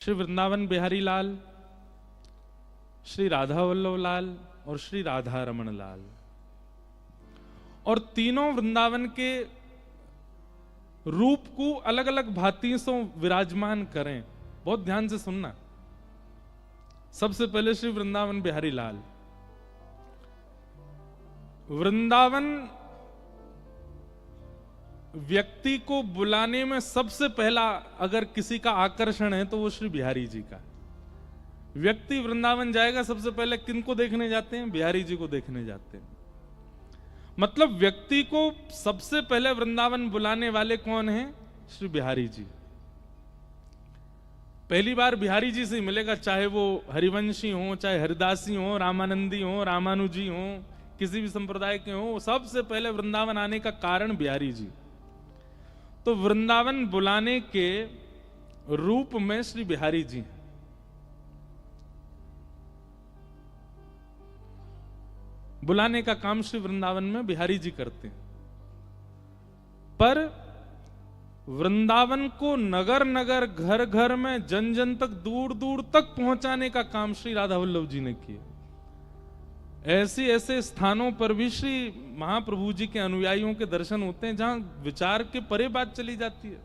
श्री वृंदावन बिहारी लाल, श्री राधा वल्लभ लाल और श्री राधा रमन लाल, और तीनों वृंदावन के रूप को अलग अलग भांति से विराजमान करें। बहुत ध्यान से सुनना। सबसे पहले श्री वृंदावन बिहारी लाल। वृंदावन व्यक्ति को बुलाने में सबसे पहला अगर किसी का आकर्षण है तो वो श्री बिहारी जी का। व्यक्ति वृंदावन जाएगा सबसे पहले किनको देखने जाते हैं? बिहारी जी को देखने जाते हैं। मतलब व्यक्ति को सबसे पहले वृंदावन बुलाने वाले कौन हैं? श्री बिहारी जी। पहली बार बिहारी जी से मिलेगा, चाहे वो हरिवंशी हो, चाहे हरिदासी हो, रामानंदी हो, रामानुजी हो, किसी भी संप्रदाय के हो, सबसे पहले वृंदावन आने का कारण बिहारी जी। तो वृंदावन बुलाने के रूप में श्री बिहारी जी हैं। बुलाने का काम श्री वृंदावन में बिहारी जी करते हैं, पर वृंदावन को नगर नगर, घर घर में, जन जन तक, दूर दूर तक पहुंचाने का काम श्री राधा वल्लभ जी ने किया। ऐसे ऐसे स्थानों पर भी श्री महाप्रभु जी के अनुयायियों के दर्शन होते हैं जहां विचार के परे बात चली जाती है।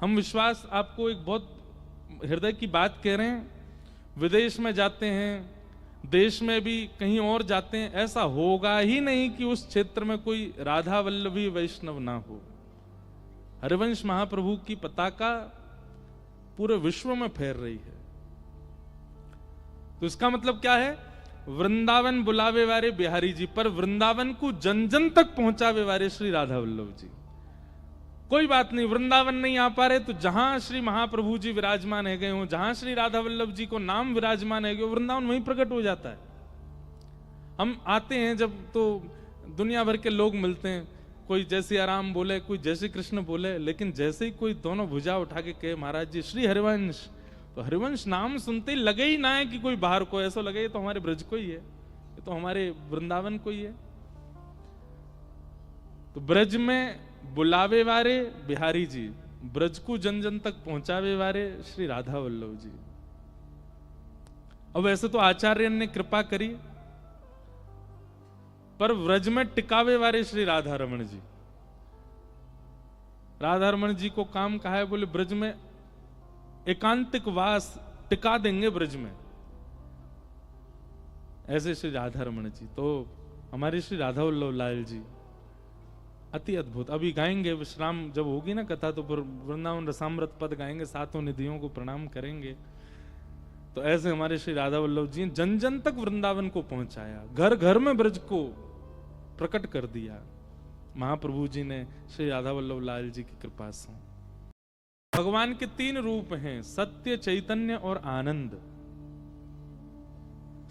हम विश्वास आपको एक बहुत हृदय की बात कह रहे हैं। विदेश में जाते हैं, देश में भी कहीं और जाते हैं, ऐसा होगा ही नहीं कि उस क्षेत्र में कोई राधा वल्लभी वैष्णव ना हो। हरिवंश महाप्रभु की पताका पूरे विश्व में फैल रही है। तो इसका मतलब क्या है? वृंदावन बुलावे वाले बिहारी जी, पर वृंदावन को जन जन तक पहुंचावे वाले श्री राधा वल्लभ जी। कोई बात नहीं, वृंदावन नहीं आ पा रहे तो जहां श्री महाप्रभु जी विराजमान है गए हो, जहां श्री राधा वल्लभ जी को नाम विराजमान है गए, वृंदावन वहीं प्रकट हो जाता है। हम आते हैं जब तो दुनिया भर के लोग मिलते हैं, कोई जैसे आराम बोले, कोई जैसे कृष्ण बोले, लेकिन जैसे ही कोई दोनों भुजा उठा के कहे महाराज जी श्री हरिवंश, तो हरिवंश नाम सुनते ही लगे ही ना है कि कोई बाहर को, ऐसा लगे ये तो हमारे ब्रज को ही है, ये तो हमारे वृंदावन को ही है। तो ब्रज में बुलावे वाले बिहारी जी, ब्रज को जन जन तक पहुंचावे वाले श्री राधा वल्लभ जी। अब वैसे तो आचार्य ने कृपा करी, पर ब्रज में टिकावे वाले श्री राधा रमन जी। राधा रमन जी को काम कहा है, बोले ब्रज में एकांतिक वास टिका देंगे ब्रज में, ऐसे श्री राधा रमन जी। तो हमारे श्री राधा वल्लभ लाल जी अति अद्भुत। अभी गाएंगे, विश्राम जब होगी ना कथा तो वृंदावन रसामृत पद गाएंगे, सातों निधियों को प्रणाम करेंगे। तो ऐसे हमारे श्री राधा वल्लभ जी जन जन तक वृंदावन को पहुंचाया, घर घर में ब्रज को प्रकट कर दिया महाप्रभु जी ने श्री राधा वल्लभ लाल जी की कृपा से। भगवान के तीन रूप हैं, सत्य, चैतन्य और आनंद।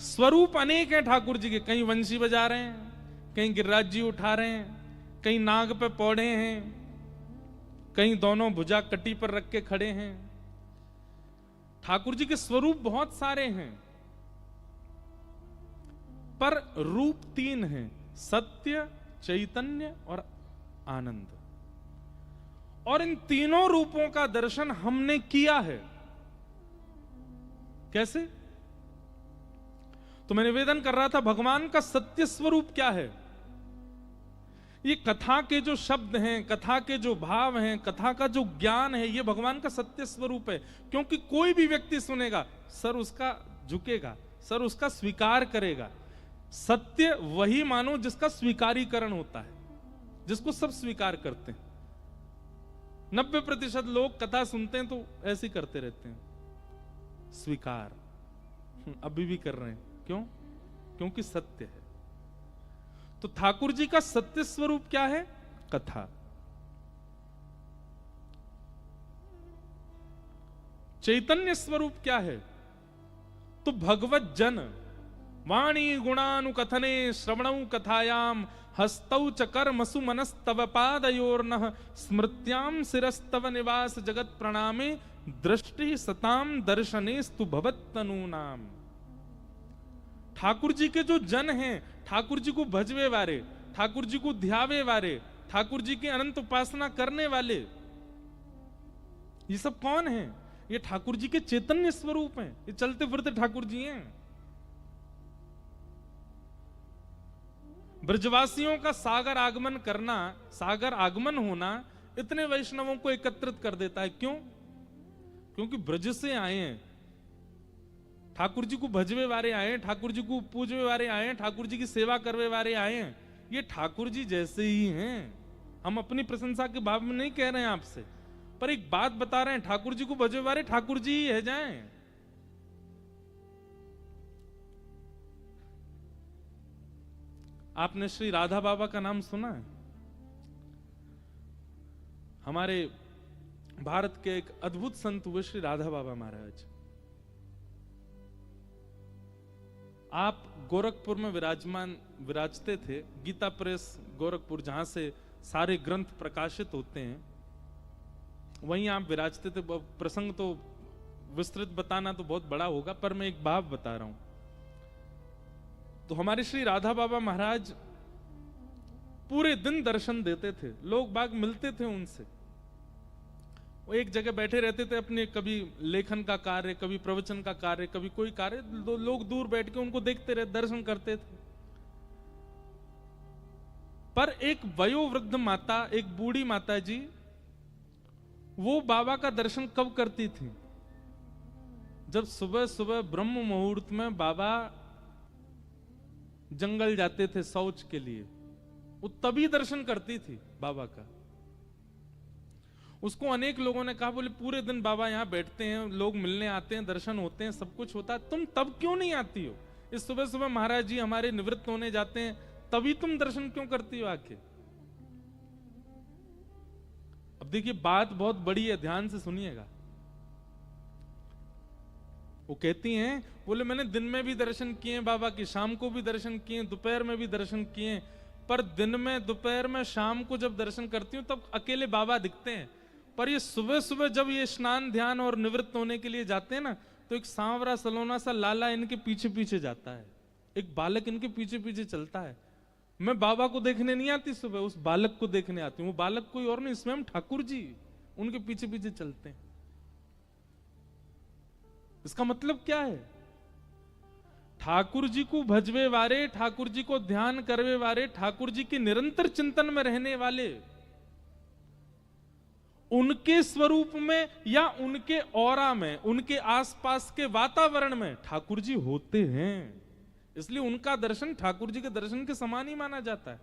स्वरूप अनेक हैं ठाकुर जी के। कहीं वंशी बजा रहे हैं, कहीं गिरिराज जी उठा रहे हैं, कहीं नाग पे पौड़े हैं, कहीं दोनों भुजा कटी पर रख के खड़े हैं। ठाकुर जी के स्वरूप बहुत सारे हैं, पर रूप तीन हैं, सत्य, चैतन्य और आनंद। और इन तीनों रूपों का दर्शन हमने किया है। कैसे? तो मैं निवेदन कर रहा था, भगवान का सत्य स्वरूप क्या है? ये कथा के जो शब्द हैं, कथा के जो भाव हैं, कथा का जो ज्ञान है, ये भगवान का सत्य स्वरूप है। क्योंकि कोई भी व्यक्ति सुनेगा, सर उसका झुकेगा, सर उसका स्वीकार करेगा। सत्य वही मानो जिसका स्वीकारीकरण होता है, जिसको सब स्वीकार करते हैं। 90% लोग कथा सुनते हैं तो ऐसे ही करते रहते हैं, स्वीकार। अभी भी कर रहे हैं, क्यों? क्योंकि सत्य है। तो ठाकुर जी का सत्य स्वरूप क्या है? कथा। चैतन्य स्वरूप क्या है? तो भगवत जन वाणी गुणानुकथने श्रवणौ कथायाम हस्तौ च कर्मसु मनस्तव पादयोर्नः स्मृत्याम शिरस्तव निवास जगत प्रणामे दृष्टि सताम दर्शनेस्तु भवत्तनूनाम। ठाकुर जी के जो जन हैं, ठाकुर जी को भजवे वाले, ठाकुर जी को ध्यावे वाले, ठाकुर जी की अनंत उपासना करने वाले, ये सब कौन है? ये ठाकुर जी के चैतन्य स्वरूप हैं, ये चलते फिरते ठाकुर जी हैं। ब्रजवासियों का सागर आगमन करना, सागर आगमन होना इतने वैष्णवों को एकत्रित कर देता है। क्यों? क्योंकि ब्रज से आए हैं, ठाकुर जी को भजवे वाले आए हैं, ठाकुर जी को पूजवे वाले आए हैं, ठाकुर जी की सेवा करवे वाले आए हैं। ये ठाकुर जी जैसे ही हैं। हम अपनी प्रशंसा के भाव में नहीं कह रहे हैं आपसे, पर एक बात बता रहे हैं, ठाकुर जी को भजवे वाले ठाकुर जी ही है जाएं। आपने श्री राधा बाबा का नाम सुना है? हमारे भारत के एक अद्भुत संत हुए श्री राधा बाबा महाराज। आप गोरखपुर में विराजते थे, गीता प्रेस गोरखपुर, जहां से सारे ग्रंथ प्रकाशित होते हैं, वहीं आप विराजते थे। प्रसंग तो विस्तृत बताना तो बहुत बड़ा होगा, पर मैं एक भाव बता रहा हूं। तो हमारे श्री राधा बाबा महाराज पूरे दिन दर्शन देते थे, लोग बाग मिलते थे उनसे। वो एक जगह बैठे रहते थे, अपने कभी लेखन का कार्य, कभी प्रवचन का कार्य, कभी कोई कार्य, लोग दूर बैठ के उनको देखते रहे, दर्शन करते थे। पर एक वयोवृद्ध माता, एक बूढ़ी माता जी, वो बाबा का दर्शन कब करती थी? जब सुबह सुबह ब्रह्म मुहूर्त में बाबा जंगल जाते थे शौच के लिए, वो तभी दर्शन करती थी बाबा का। उसको अनेक लोगों ने कहा, बोले पूरे दिन बाबा यहां बैठते हैं, लोग मिलने आते हैं, दर्शन होते हैं, सब कुछ होता है, तुम तब क्यों नहीं आती हो? इस सुबह सुबह महाराज जी हमारे निवृत्त होने जाते हैं, तभी तुम दर्शन क्यों करती हो आके? अब देखिए, बात बहुत बड़ी है, ध्यान से सुनिएगा। वो कहती हैं, बोले मैंने दिन में भी दर्शन किए बाबा की, शाम को भी दर्शन किए, दोपहर में भी दर्शन किए, पर दिन में, दोपहर में, शाम को जब दर्शन करती हूं तब अकेले बाबा दिखते हैं। पर ये सुबह सुबह जब ये स्नान ध्यान और निवृत्त होने के लिए जाते हैं ना, तो एक सांवरा सलोना सा लाला इनके पीछे पीछे जाता है, एक बालक इनके पीछे पीछे चलता है। मैं बाबा को देखने नहीं आती सुबह, उस बालक को देखने आती हूँ। वो बालक कोई और नहीं, स्वयं ठाकुर जी उनके पीछे पीछे चलते हैं। इसका मतलब क्या है? ठाकुर जी को भजवे वाले, ठाकुर जी को ध्यान करवे वाले, ठाकुर जी के निरंतर चिंतन में रहने वाले, उनके स्वरूप में या उनके औरा में, उनके आसपास के वातावरण में ठाकुर जी होते हैं। इसलिए उनका दर्शन ठाकुर जी के दर्शन के समान ही माना जाता है।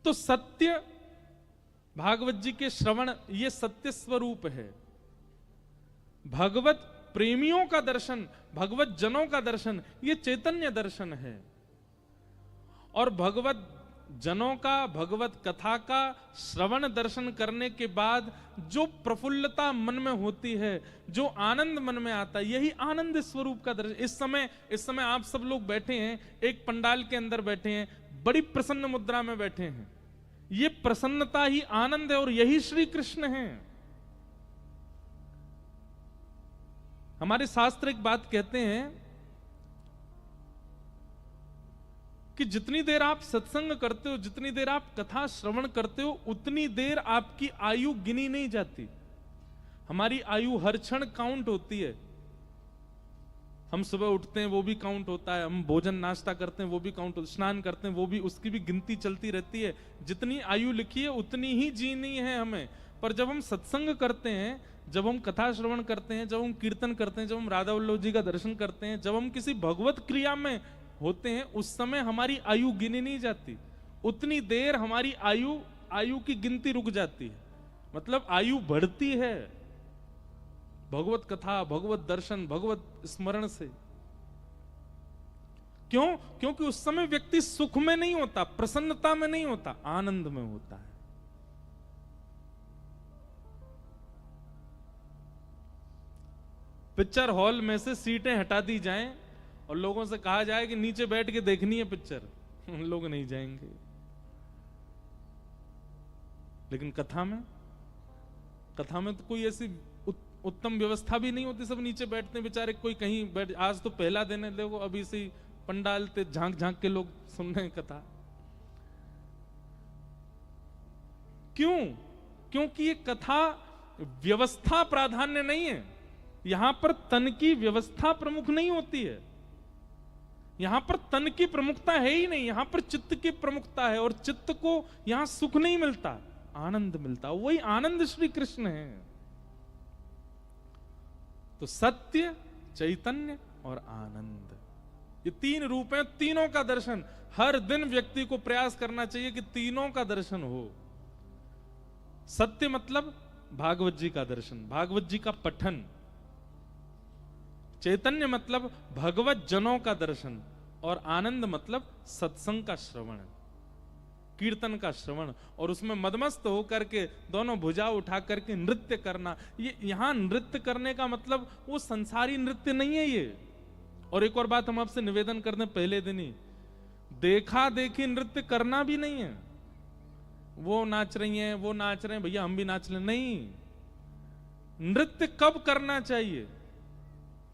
तो सत्य भागवत जी के श्रवण, ये सत्य स्वरूप है। भगवत प्रेमियों का दर्शन, भगवत जनों का दर्शन, ये चैतन्य दर्शन है। और भगवत जनों का, भगवत कथा का श्रवण दर्शन करने के बाद जो प्रफुल्लता मन में होती है, जो आनंद मन में आता है, यही आनंद स्वरूप का दर्शन। इस समय आप सब लोग बैठे हैं, एक पंडाल के अंदर बैठे हैं, बड़ी प्रसन्न मुद्रा में बैठे हैं। ये प्रसन्नता ही आनंद है और यही श्री कृष्ण है। हमारे शास्त्र एक बात कहते हैं कि जितनी देर आप सत्संग करते हो, जितनी देर आप कथा श्रवण करते हो, उतनी देर आपकी आयु गिनी नहीं जाती। हमारी आयु हर क्षण काउंट होती है। हम सुबह उठते हैं, वो भी काउंट होता है, हम भोजन नाश्ता करते हैं, वो भी काउंट होता है, स्नान करते हैं, वो भी, उसकी भी गिनती चलती रहती है। जितनी आयु लिखी है उतनी ही जीनी है हमें। पर जब हम सत्संग करते हैं, जब हम कथा श्रवण करते हैं, जब हम कीर्तन करते हैं, जब हम राधा वल्लभ जी का दर्शन करते हैं, जब हम किसी भगवत क्रिया में होते हैं, उस समय हमारी आयु गिनी नहीं जाती। उतनी देर हमारी आयु की गिनती रुक जाती है, मतलब आयु बढ़ती है भगवत कथा, भगवत दर्शन, भगवत स्मरण से। क्यों? क्योंकि उस समय व्यक्ति सुख में नहीं होता, प्रसन्नता में नहीं होता, आनंद में होता है। पिक्चर हॉल में से सीटें हटा दी जाएं और लोगों से कहा जाए कि नीचे बैठ के देखनी है पिक्चर, लोग नहीं जाएंगे। लेकिन कथा में तो कोई ऐसी उत्तम व्यवस्था भी नहीं होती, सब नीचे बैठते हैं बेचारे, कोई कहीं बैठ, आज तो पहला दिन है, देखो अभी से पंडाल ते झांक झांक के लोग सुन रहे हैं कथा। क्यों? क्योंकि ये कथा व्यवस्था प्राधान्य नहीं है। यहां पर तन की व्यवस्था प्रमुख नहीं होती है, यहां पर तन की प्रमुखता है ही नहीं, यहां पर चित्त की प्रमुखता है, और चित्त को यहां सुख नहीं मिलता, आनंद मिलता। वही आनंद श्री कृष्ण है। तो सत्य, चैतन्य और आनंद, ये तीन रूप हैं। तीनों का दर्शन हर दिन व्यक्ति को प्रयास करना चाहिए कि तीनों का दर्शन हो। सत्य मतलब भागवत जी का दर्शन, भागवत जी का पठन। चैतन्य मतलब भगवत जनों का दर्शन, और आनंद मतलब सत्संग का श्रवण, कीर्तन का श्रवण, और उसमें मदमस्त होकर के दोनों भुजा उठा करके नृत्य करना। ये यहां नृत्य करने का मतलब वो संसारी नृत्य नहीं है ये। और एक और बात हम आपसे निवेदन कर दें पहले दिन ही, देखा देखी नृत्य करना भी नहीं है। वो नाच रही हैं, वो नाच रहे हैं, भैया हम भी नाच लें, नहीं। नृत्य कब करना चाहिए?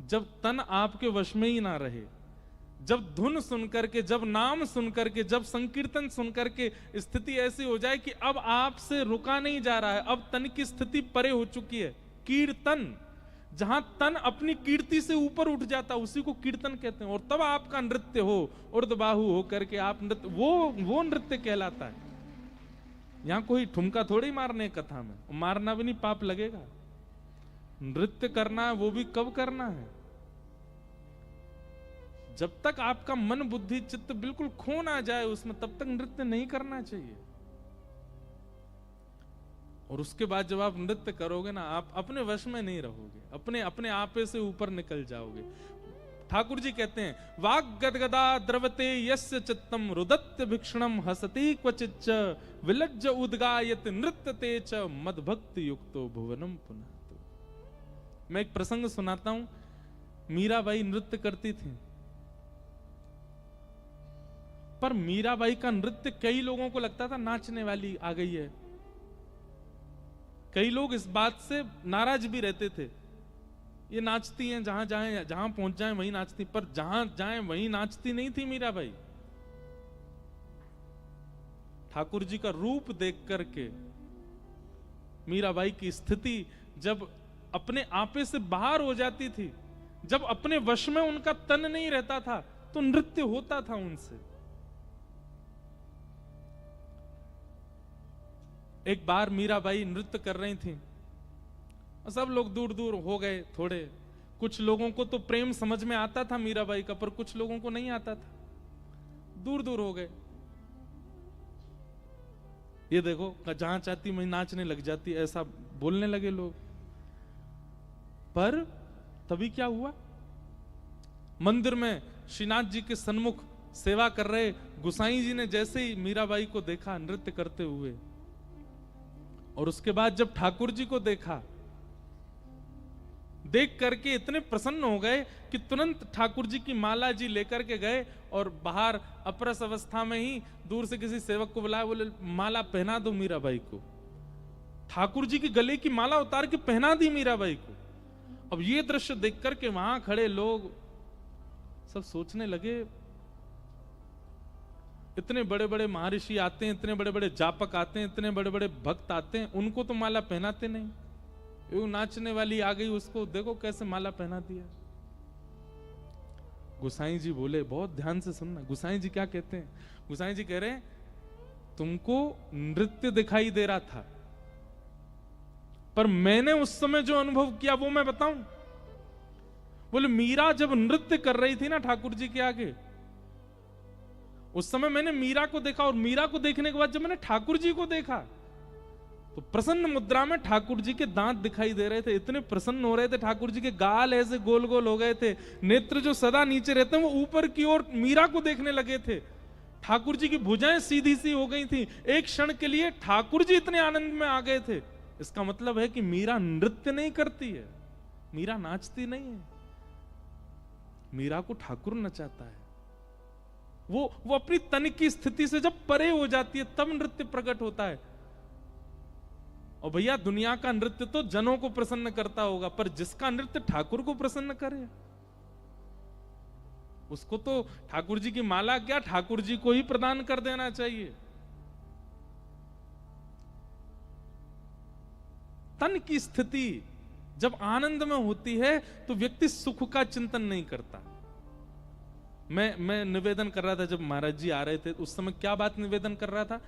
जब तन आपके वश में ही ना रहे, जब धुन सुनकर के, जब नाम सुनकर के, जब संकीर्तन सुनकर के स्थिति ऐसी हो जाए कि अब आपसे रुका नहीं जा रहा है, अब तन की स्थिति परे हो चुकी है। कीर्तन, जहां तन अपनी कीर्ति से ऊपर उठ जाता है उसी को कीर्तन कहते हैं। और तब आपका नृत्य हो, उर्दबाहु होकर के आप नृत्य, वो नृत्य कहलाता है। यहां कोई ठुमका थोड़ी मारने कथा में, मारना भी नहीं, पाप लगेगा। नृत्य करना है, वो भी कब करना है? जब तक आपका मन बुद्धि चित्त बिल्कुल खो ना जाए उसमें, तब तक नृत्य नहीं करना चाहिए। और उसके बाद जब आप नृत्य करोगे ना, आप अपने वश में नहीं रहोगे, अपने आपे से ऊपर निकल जाओगे। ठाकुर जी कहते हैं, वाग गदगदा द्रवते यस्य चित्तम रुदत्य भिक्षणम हसति क्वचिच्च विलज्ज उद्गायत नृत्यते च मदभक्ति युक्तो भुवनम पुनः। मैं एक प्रसंग सुनाता हूं। मीराबाई नृत्य करती थी, पर मीराबाई का नृत्य कई लोगों को लगता था नाचने वाली आ गई है। कई लोग इस बात से नाराज भी रहते थे, ये नाचती हैं, जहां पहुंच जाएं वहीं नाचती, पर जहां जाएं वहीं नाचती नहीं थी मीराबाई। ठाकुर जी का रूप देख करके मीराबाई की स्थिति जब अपने आपे से बाहर हो जाती थी, जब अपने वश में उनका तन नहीं रहता था, तो नृत्य होता था उनसे। एक बार मीराबाई नृत्य कर रही थी, सब लोग दूर दूर हो गए थोड़े। कुछ लोगों को तो प्रेम समझ में आता था मीराबाई का, पर कुछ लोगों को नहीं आता था, दूर दूर हो गए। ये देखो, जहां चाहती वहीं नाचने लग जाती, ऐसा बोलने लगे लोग। पर तभी क्या हुआ, मंदिर में श्रीनाथ जी के सन्मुख सेवा कर रहे गुसाई जी ने जैसे ही मीराबाई को देखा नृत्य करते हुए, और उसके बाद जब ठाकुर जी को देखा, देख करके इतने प्रसन्न हो गए कि तुरंत ठाकुर जी की माला जी लेकर के गए, और बाहर अपरस अवस्था में ही दूर से किसी सेवक को बुलाया, बोले माला पहना दो मीराबाई को। ठाकुर जी की गले की माला उतार के पहना दी मीराबाई को। अब ये दृश्य देख करके वहां खड़े लोग सब सोचने लगे, इतने बड़े बड़े महर्षि आते हैं, इतने बड़े बड़े जापक आते हैं, इतने बड़े बड़े भक्त आते हैं, उनको तो माला पहनाते नहीं। वो नाचने वाली आ गई, उसको देखो कैसे माला पहना दिया। गुसाई जी बोले, बहुत ध्यान से सुनना। गुसाई जी क्या कहते हैं? गुसाई जी कह रहे हैं, तुमको नृत्य दिखाई दे रहा था, पर मैंने उस समय जो अनुभव किया वो मैं बताऊं। बोले मीरा जब नृत्य कर रही थी ना ठाकुर जी के आगे, उस समय मैंने मीरा को देखा, और मीरा को देखने के बाद जब मैंने ठाकुर जी को देखा, तो प्रसन्न मुद्रा में ठाकुर जी के दांत दिखाई दे रहे थे, इतने प्रसन्न हो रहे थे। ठाकुर जी के गाल ऐसे गोल गोल हो गए थे, नेत्र जो सदा नीचे रहते हैं वो ऊपर की ओर मीरा को देखने लगे थे। ठाकुर जी की भुजाएं सीधी सी हो गई थी। एक क्षण के लिए ठाकुर जी इतने आनंद में आ गए थे। इसका मतलब है कि मीरा नृत्य नहीं करती है, मीरा नाचती नहीं है, मीरा को ठाकुर नचाता है। वो अपनी तन की स्थिति से जब परे हो जाती है तब नृत्य प्रकट होता है। और भैया दुनिया का नृत्य तो जनों को प्रसन्न करता होगा, पर जिसका नृत्य ठाकुर को प्रसन्न करे उसको तो ठाकुर जी की माला क्या, ठाकुर जी को ही प्रदान कर देना चाहिए। तन की स्थिति जब आनंद में होती है तो व्यक्ति सुख का चिंतन नहीं करता। मैं निवेदन कर रहा था जब महाराज जी आ रहे थे, उस समय क्या बात निवेदन कर रहा था,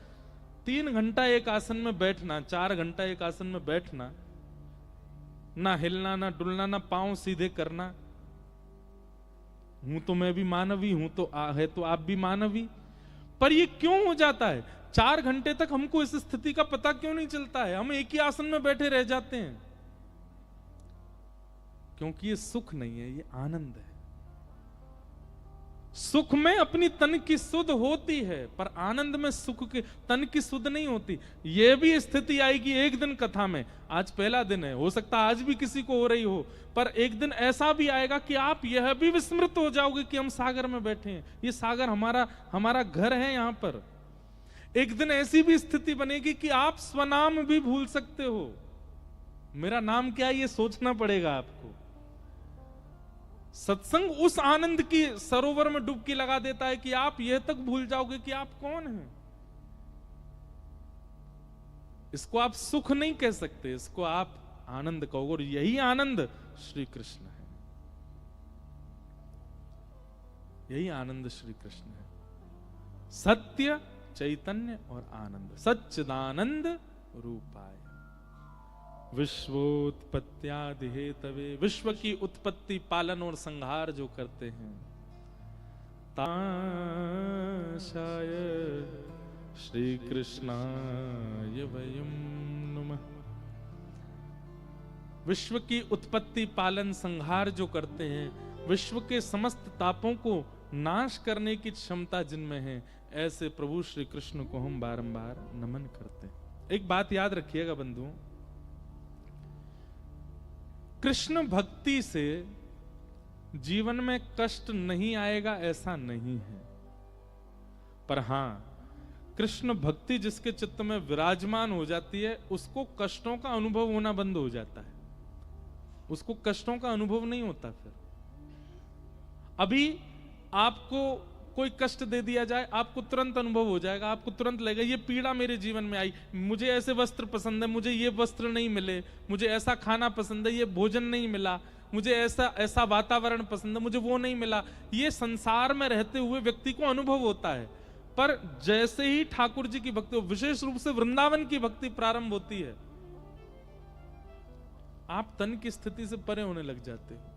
3 घंटा एक आसन में बैठना, 4 घंटा एक आसन में बैठना, ना हिलना ना डुलना ना पांव सीधे करना। हूं तो मैं भी मानवी हूं, तो है तो आप भी मानवी, पर ये क्यों हो जाता है? 4 घंटे तक हमको इस स्थिति का पता क्यों नहीं चलता है? हम एक ही आसन में बैठे रह जाते हैं, क्योंकि ये सुख नहीं है, ये आनंद है। सुख में अपनी तन की सुध होती है, पर आनंद में सुख के तन की सुध नहीं होती। यह भी स्थिति आएगी एक दिन कथा में। आज पहला दिन है, हो सकता है आज भी किसी को हो रही हो, पर एक दिन ऐसा भी आएगा कि आप यह भी विस्मृत हो जाओगे कि हम सागर में बैठे हैं, ये सागर हमारा घर है यहां पर। एक दिन ऐसी भी स्थिति बनेगी कि आप स्वनाम भी भूल सकते हो। मेरा नाम क्या है ये सोचना पड़ेगा आपको। सत्संग उस आनंद की सरोवर में डुबकी लगा देता है कि आप यह तक भूल जाओगे कि आप कौन हैं। इसको आप सुख नहीं कह सकते, इसको आप आनंद कहोगे, और यही आनंद श्री कृष्ण है। यही आनंद श्री कृष्ण है। सत्य, चैतन्य और आनंद, सच्चिदानंद रूपाय। विश्वोत्पत्त्यादि हेतवे, विश्व की उत्पत्ति पालन और संहार जो करते हैं, ताशाय श्री कृष्णाय वयं नमः। विश्व की उत्पत्ति पालन संहार जो करते हैं, विश्व के समस्त तापों को नाश करने की क्षमता जिनमें है, ऐसे प्रभु श्री कृष्ण को हम बारंबार नमन करते हैं। एक बात याद रखिएगा बंधुओं, कृष्ण भक्ति से जीवन में कष्ट नहीं आएगा ऐसा नहीं है, पर हां कृष्ण भक्ति जिसके चित्त में विराजमान हो जाती है, उसको कष्टों का अनुभव होना बंद हो जाता है। उसको कष्टों का अनुभव नहीं होता। फिर अभी आपको कोई कष्ट दे दिया जाए, आपको तुरंत अनुभव हो जाएगा, आपको तुरंत लगेगा ये पीड़ा मेरे जीवन में आई, मुझे ऐसे वस्त्र पसंद है, मुझे ये वस्त्र नहीं मिले, मुझे ऐसा खाना पसंद है, ये भोजन नहीं मिला, मुझे ऐसा वातावरण पसंद है, मुझे वो नहीं मिला। ये संसार में रहते हुए व्यक्ति को अनुभव होता है। पर जैसे ही ठाकुर जी की भक्ति, विशेष रूप से वृंदावन की भक्ति प्रारंभ होती है, आप तन की स्थिति से परे होने लग जाते हैं।